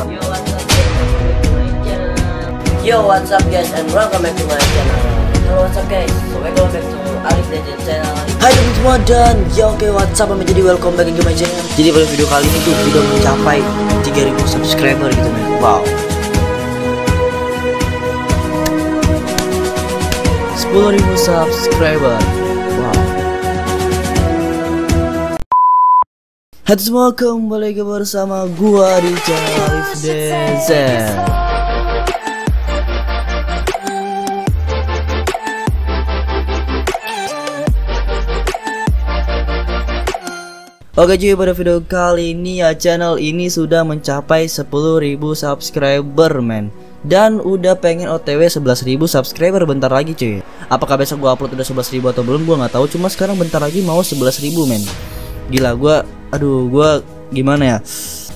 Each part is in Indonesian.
bro. Yo what's up guys and welcome back to my channel. Hello what's up guys, so welcome back to Alif Legend channel. Hai teman semua dan yo oke what's up, jadi welcome back to my channel. Jadi pada video kali ini tuh udah mencapai 3000 subscriber gitu men. Wow, 10.000 subscriber. Wow. Halo semua, kembali lagi bersama gua di channel Alif Legend. Oke cuy, pada video kali ini ya channel ini sudah mencapai 10.000 subscriber men. Dan udah pengen OTW 11.000 subscriber bentar lagi cuy. Apakah besok gua upload udah 11.000 atau belum gua nggak tahu. Cuma sekarang bentar lagi mau 11.000 men. Gila, gua gimana ya.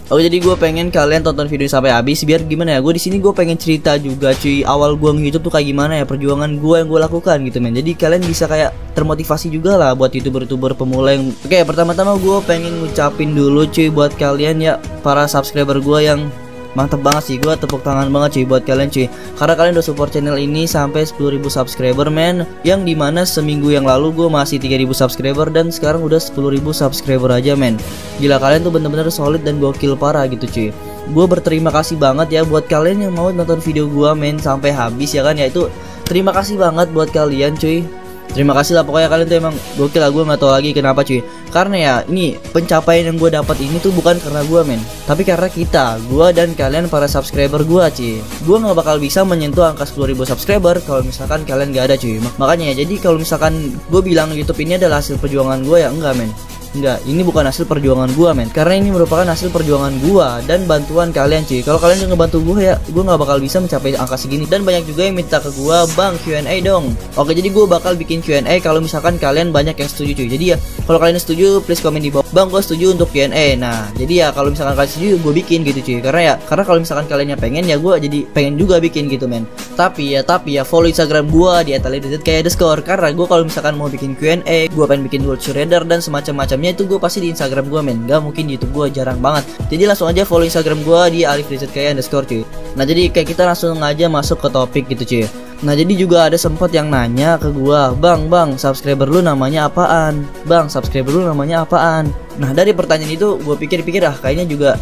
Oke, jadi gue pengen kalian tonton video sampai habis biar gimana ya. Gue di sini gue pengen cerita juga cuy, awal gue nge-YouTube tuh kayak gimana ya, perjuangan gue yang gue lakukan gitu men. Jadi kalian bisa kayak termotivasi juga lah buat youtuber-youtuber pemula yang. Oke, pertama-tama gue pengen ngucapin dulu cuy buat kalian ya, para subscriber gue yang mantep banget sih. Gue tepuk tangan banget cuy buat kalian cuy, karena kalian udah support channel ini sampai 10.000 subscriber men. Yang dimana seminggu yang lalu gue masih 3.000 subscriber dan sekarang udah 10.000 subscriber aja men. Gila, kalian tuh bener-bener solid dan gokil parah gitu cuy. Gue berterima kasih banget ya buat kalian yang mau nonton video gue men sampai habis ya kan ya. Itu terima kasih banget buat kalian cuy. Terima kasih lah, pokoknya kalian tuh emang gokil lah. Gue nggak tahu lagi kenapa cuy, karena ya ini pencapaian yang gue dapat ini tuh bukan karena gue men, tapi karena kita, gue dan kalian para subscriber gue cuy. Gue nggak bakal bisa menyentuh angka 10.000 subscriber kalau misalkan kalian gak ada cuy. Makanya ya, jadi kalau misalkan gue bilang YouTube ini adalah hasil perjuangan gue ya enggak men. Enggak, ini bukan hasil perjuangan gua men, karena ini merupakan hasil perjuangan gua dan bantuan kalian cuy. Kalau kalian yang ngebantu gua ya, gua nggak bakal bisa mencapai angka segini. Dan banyak juga yang minta ke gua, bang Q&A dong. Oke, jadi gua bakal bikin Q&A kalau misalkan kalian banyak yang setuju cuy. Jadi ya, kalau kalian setuju please komen di bawah, bang gua setuju untuk Q&A. Nah, jadi ya kalau misalkan kalian setuju gua bikin gitu cuy. Karena kalau misalkan kalian yang pengen ya gua jadi pengen juga bikin gitu men. Tapi ya follow Instagram gua di @alif_legend_, karena gua kalau misalkan mau bikin Q&A, gua pengen bikin world surrender dan semacam-macam itu gue pasti di Instagram gue men, gak mungkin di YouTube gue, jarang banget. Jadi langsung aja follow Instagram gue di @alif_legend_, cuy. Nah jadi kayak kita langsung aja masuk ke topik gitu cuy. Nah jadi juga ada sempat yang nanya ke gue, bang subscriber lu namanya apaan, bang subscriber lu namanya apaan. Nah dari pertanyaan itu gue pikir-pikir kayaknya juga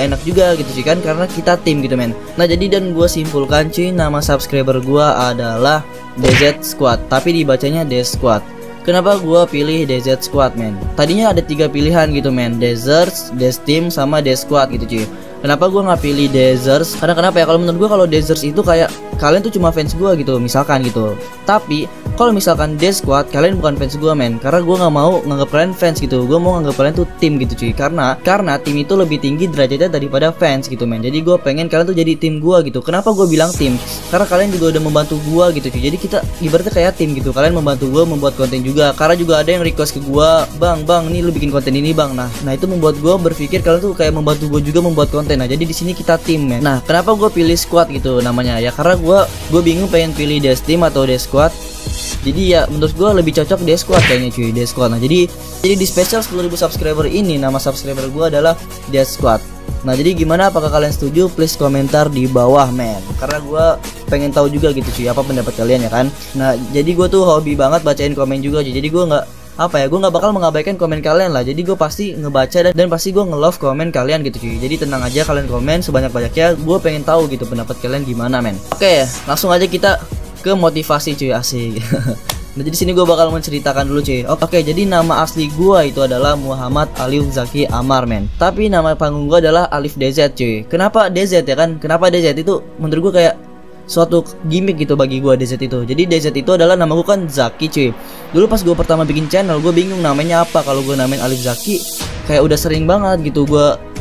enak juga gitu sih kan, karena kita tim gitu men. Nah jadi dan gue simpulkan cuy, nama subscriber gue adalah DZ Squad, tapi dibacanya DZ Squad. Kenapa gue pilih DZ Squad men? Tadinya ada 3 pilihan gitu men, Deserts, Desteam, sama Death Squad gitu cuy. Kenapa gue nggak pilih Deserts? Karena kenapa ya, kalau menurut gue kalau Deserts itu kayak kalian tuh cuma fans gue gitu misalkan gitu. Tapi kalau misalkan Death Squad, kalian bukan fans gue men, karena gue nggak mau nganggap kalian fans gitu. Gue mau nganggap kalian tuh tim gitu cuy. Karena tim itu lebih tinggi derajatnya daripada fans gitu men. Jadi gue pengen kalian tuh jadi tim gue gitu. Kenapa gue bilang tim? Karena kalian juga udah membantu gue gitu cuy. Jadi kita ibaratnya kayak tim gitu. Kalian membantu gue membuat konten juga. Karena juga ada yang request ke gue, bang ini lu bikin konten ini bang. Nah itu membuat gue berpikir kalian tuh kayak membantu gue juga membuat konten. Nah jadi di sini kita tim men. Nah kenapa gue pilih squad gitu namanya ya, karena gue bingung pengen pilih Death Team atau Death Squad. Jadi ya menurut gue lebih cocok Death Squad kayaknya cuy, Death Squad. Nah jadi di special 10.000 subscriber ini nama subscriber gue adalah Death Squad. Nah jadi gimana, apakah kalian setuju? Please komentar di bawah men, karena gue pengen tahu juga gitu cuy apa pendapat kalian ya kan. Nah jadi gue tuh hobi banget bacain komen juga cuy. Jadi gue nggak bakal mengabaikan komen kalian lah. Jadi gue pasti ngebaca dan pasti gue nge-love komen kalian gitu cuy. Jadi tenang aja, kalian komen sebanyak-banyaknya, gue pengen tahu gitu pendapat kalian gimana men. Oke, langsung aja kita ke motivasi cuy, asik. Nah jadi sini gue bakal menceritakan dulu cuy. Oke, jadi nama asli gue itu adalah Muhammad Alif Zaki Amar men. Tapi nama panggung gue adalah Alif DZ cuy. Kenapa DZ ya kan? Kenapa DZ itu menurut gue kayak suatu gimmick gitu bagi gue DZ itu. Jadi DZ itu adalah nama gue kan Zaki cuy. Dulu pas gue pertama bikin channel gue bingung namanya apa. Kalau gue namain Alif Zaki kayak udah sering banget gitu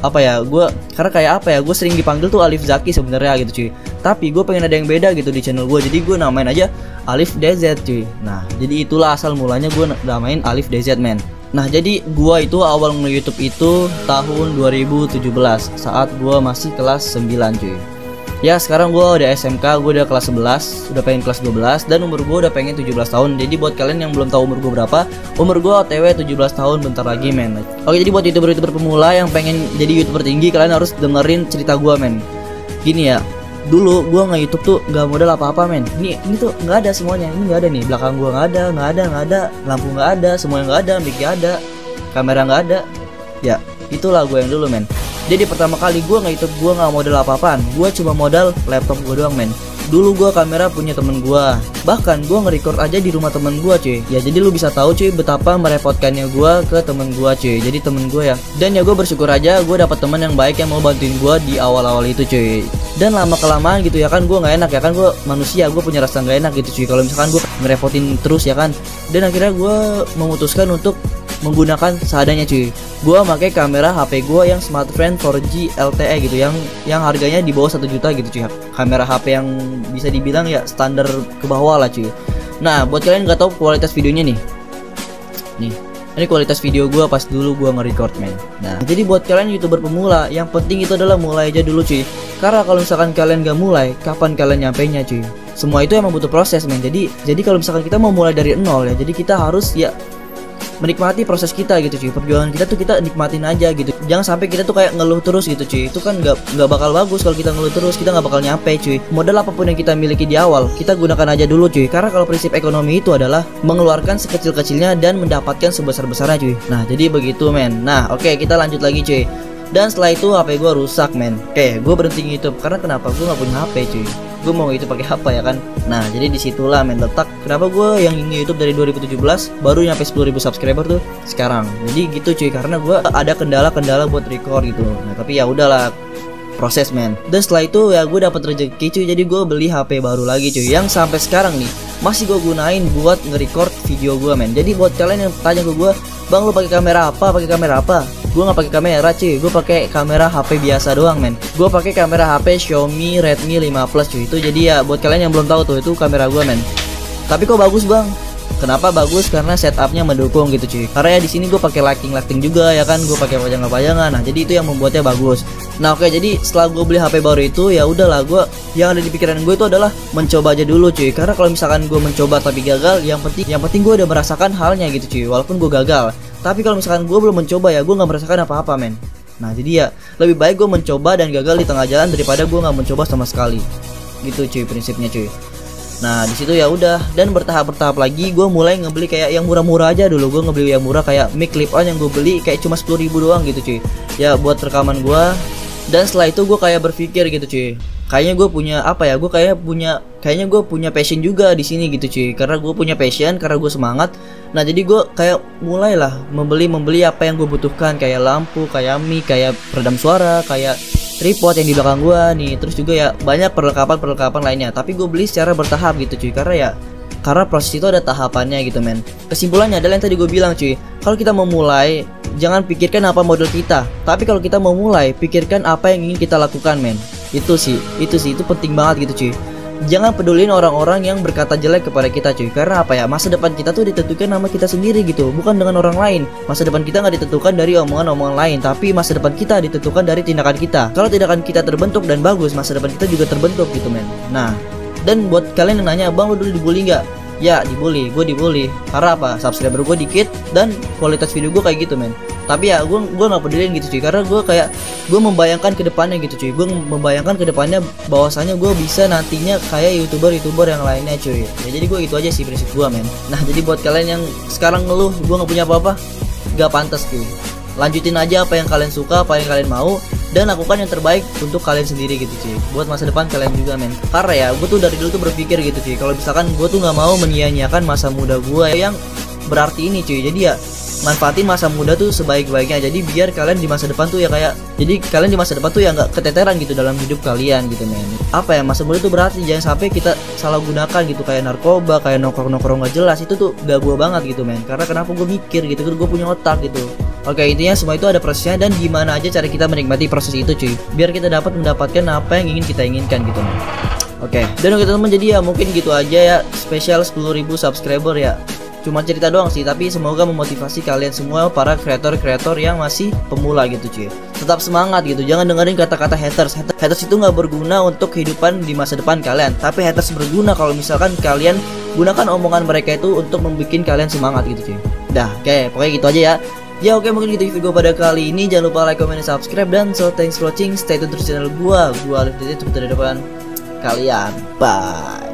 karena kayak gue sering dipanggil tuh Alif Zaki sebenarnya gitu cuy. Tapi gue pengen ada yang beda gitu di channel gue, jadi gue namain aja Alif DZ cuy. Nah jadi itulah asal mulanya gue namain Alif DZ men. Nah jadi gue itu awal nge-YouTube itu tahun 2017 saat gue masih kelas 9 cuy. Ya sekarang gue udah SMK, gue udah kelas 11, udah pengen kelas 12, dan umur gue udah pengen 17 tahun. Jadi buat kalian yang belum tahu umur gue berapa, umur gue OTW 17 tahun bentar lagi men. Oke, jadi buat youtuber-youtuber pemula yang pengen jadi youtuber tinggi, kalian harus dengerin cerita gue men. Gini ya, dulu gue nge-youtube tuh gak modal apa-apa men. Ini tuh gak ada semuanya, ini gak ada nih. Belakang gue gak ada, lampu gak ada, semuanya gak ada, mic gak ada, kamera gak ada. Ya itulah gue yang dulu men. Jadi pertama kali gue nge-youtube, gue gak modal apa-apaan, gue cuma modal laptop gue doang men. Dulu gue kamera punya temen gue, bahkan gue nge-record aja di rumah temen gue cuy. Ya jadi lu bisa tahu cuy betapa merepotkannya gue ke temen gue cuy. Jadi temen gue ya, dan ya gue bersyukur aja gue dapet temen yang baik yang mau bantuin gue di awal-awal itu cuy. Dan lama kelamaan gitu ya kan, gue nggak enak ya kan, gue manusia, gue punya rasa nggak enak gitu cuy kalau misalkan gue ngerepotin terus ya kan. Dan akhirnya gue memutuskan untuk menggunakan seadanya cuy. Gua pakai kamera HP gua yang Smartfren 4G LTE gitu, yang harganya di bawah 1 juta gitu cuy. Kamera HP yang bisa dibilang ya standar ke bawah lah cuy. Nah buat kalian nggak tahu kualitas videonya nih, ini kualitas video gua pas dulu gua nge-record men. Nah jadi buat kalian youtuber pemula, yang penting itu adalah mulai aja dulu cuy. Karena kalau misalkan kalian gak mulai, kapan kalian nyampainya cuy? Semua itu emang butuh proses men. Jadi kalau misalkan kita mau mulai dari nol ya, jadi kita harus ya menikmati proses kita gitu cuy. Perjuangan kita tuh kita nikmatin aja gitu. Jangan sampai kita tuh kayak ngeluh terus gitu cuy. Itu kan nggak bakal bagus. Kalau kita ngeluh terus, kita nggak bakal nyampe cuy. Modal apapun yang kita miliki di awal, kita gunakan aja dulu cuy. Karena kalau prinsip ekonomi itu adalah mengeluarkan sekecil-kecilnya dan mendapatkan sebesar-besarnya cuy. Nah jadi begitu men. Nah oke, kita lanjut lagi cuy. Dan setelah itu HP gue rusak men. Oke, gue berhenti YouTube karena kenapa? Gue nggak punya HP cuy. Gue mau itu pakai apa ya kan. Nah jadi disitulah men letak kenapa gue yang YouTube dari 2017 baru nyampe 10.000 subscriber tuh sekarang. Jadi gitu cuy, karena gue ada kendala-kendala buat record gitu. Nah tapi ya udahlah, proses men. Dan setelah itu ya gue dapat rezeki cuy, jadi gue beli HP baru lagi cuy, yang sampai sekarang nih masih gue gunain buat nge-record video gue men. Jadi buat kalian yang tanya ke gue, bang lu pakai kamera apa? Gue nggak pakai kamera cuy, gue pakai kamera HP biasa doang men. Gue pakai kamera HP Xiaomi Redmi 5 Plus cuy. Itu jadi ya buat kalian yang belum tahu tuh, itu kamera gue men. Tapi kok bagus bang? Kenapa bagus? Karena setupnya mendukung gitu cuy. Karena ya di sini gue pakai lighting juga ya kan, gue pakai pajangan. Nah jadi itu yang membuatnya bagus. Nah oke, jadi setelah gue beli HP baru itu ya udahlah, gue yang ada di pikiran gue itu adalah mencoba aja dulu cuy. Karena kalau misalkan gue mencoba tapi gagal, yang penting gue udah merasakan halnya gitu cuy, walaupun gue gagal. Tapi kalau misalkan gue belum mencoba ya gue nggak merasakan apa-apa men. Nah jadi ya lebih baik gue mencoba dan gagal di tengah jalan daripada gue nggak mencoba sama sekali. Gitu cuy prinsipnya cuy. Nah di situ ya udah, dan bertahap lagi gue mulai ngebeli kayak yang murah-murah aja dulu. Gue ngebeli yang murah kayak mic clip on yang gue beli kayak cuma 10.000 doang gitu cuy. Ya buat rekaman gue. Dan setelah itu gue kayak berpikir gitu cuy, kayaknya gue punya apa ya, kayaknya gue punya passion juga di sini gitu cuy. Karena gue punya passion, karena gue semangat. Nah jadi gue kayak mulailah membeli apa yang gue butuhkan, kayak lampu, kayak mic, kayak peredam suara, kayak tripod yang di belakang gue nih. Terus juga ya banyak perlengkapan lainnya. Tapi gue beli secara bertahap gitu cuy, karena proses itu ada tahapannya gitu men. Kesimpulannya adalah yang tadi gue bilang cuy, kalau kita mau mulai, jangan pikirkan apa modal kita, tapi kalau kita mau mulai, pikirkan apa yang ingin kita lakukan men. Itu penting banget gitu cuy. Jangan pedulin orang-orang yang berkata jelek kepada kita cuy. Karena apa ya, masa depan kita tuh ditentukan sama kita sendiri gitu, bukan dengan orang lain. Masa depan kita nggak ditentukan dari omongan-omongan lain, tapi masa depan kita ditentukan dari tindakan kita. Kalau tindakan kita terbentuk dan bagus, masa depan kita juga terbentuk gitu men. Nah, dan buat kalian yang nanya, bang lu dulu dibully nggak? Ya dibully, gue dibully. Karena apa? Subscriber gue dikit dan kualitas video gue kayak gitu men. Tapi ya gue nggak peduliin gitu cuy, karena gue membayangkan ke depannya gitu cuy. Gue membayangkan ke depannya bahwasanya gue bisa nantinya kayak youtuber yang lainnya cuy. Ya jadi gue itu aja sih prinsip gue men. Nah jadi buat kalian yang sekarang ngeluh gue nggak punya apa-apa, gak pantas cuy. Lanjutin aja apa yang kalian suka, apa yang kalian mau, dan lakukan yang terbaik untuk kalian sendiri gitu cuy, buat masa depan kalian juga men. Karena ya gue tuh dari dulu tuh berpikir gitu cuy, kalau misalkan gue tuh nggak mau menyia-nyiakan masa muda gue yang berarti ini cuy. Jadi ya manfaatin masa muda tuh sebaik-baiknya. Jadi biar kalian di masa depan tuh ya kalian di masa depan tuh ya nggak keteteran gitu dalam hidup kalian gitu men. Apa ya, masa muda tuh berarti jangan sampai kita salah gunakan gitu, kayak narkoba, kayak nongkrong nggak jelas. Itu tuh gak gue banget gitu men. Karena kenapa gue mikir gitu, gue punya otak gitu. Oke, intinya semua itu ada prosesnya dan gimana aja cara kita menikmati proses itu cuy, biar kita dapat mendapatkan apa yang ingin kita inginkan gitu men. Oke, dan oke teman-teman, jadi ya mungkin gitu aja ya, spesial 10.000 subscriber ya. cuma cerita doang sih, tapi semoga memotivasi kalian semua para kreator-kreator yang masih pemula gitu cuy. Tetap semangat gitu, jangan dengerin kata-kata haters. Haters itu nggak berguna untuk kehidupan di masa depan kalian, tapi haters berguna kalau misalkan kalian gunakan omongan mereka itu untuk membuat kalian semangat gitu cuy. Dah, oke, pokoknya gitu aja ya. Ya oke, mungkin gitu video pada kali ini. Jangan lupa like, comment, dan subscribe. Dan so thanks for watching. Stay tune terus channel gua Alif Dede. Tunggu di depan kalian. Bye.